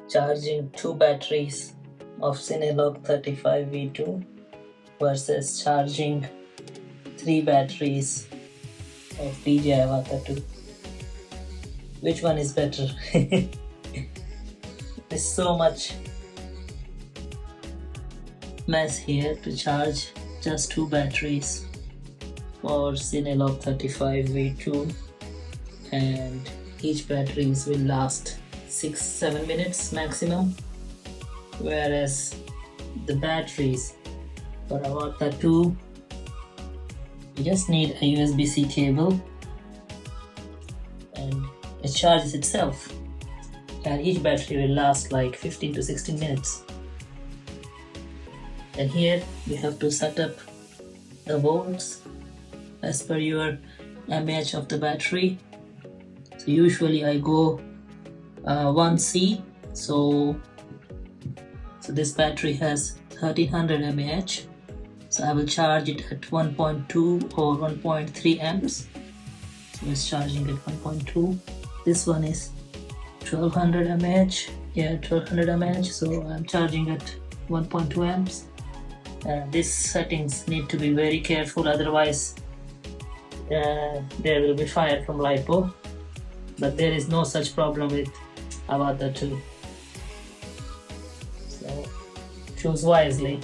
charging 2 batteries of Cinelog35V2 versus charging 3 batteries of DJI Avata2. Which one is better? There's so much mess here to charge just 2 batteries for Cinelog35V2, and each batteries will last 6-7 minutes maximum, whereas the batteries for Avata2, you just need a USB-C cable and it charges itself, and each battery will last like 15 to 16 minutes. And here you have to set up the volts as per your mAh of the battery. So usually I go 1C, so this battery has 1300 mAh, so I will charge it at 1.2 or 1.3 amps. So it's charging at 1.2. This one is 1200 mAh, 1200 mAh, so I'm charging at 1.2 amps. These settings need to be very careful, otherwise there will be fire from Lipo, but there is no such problem with Avata2, so choose wisely.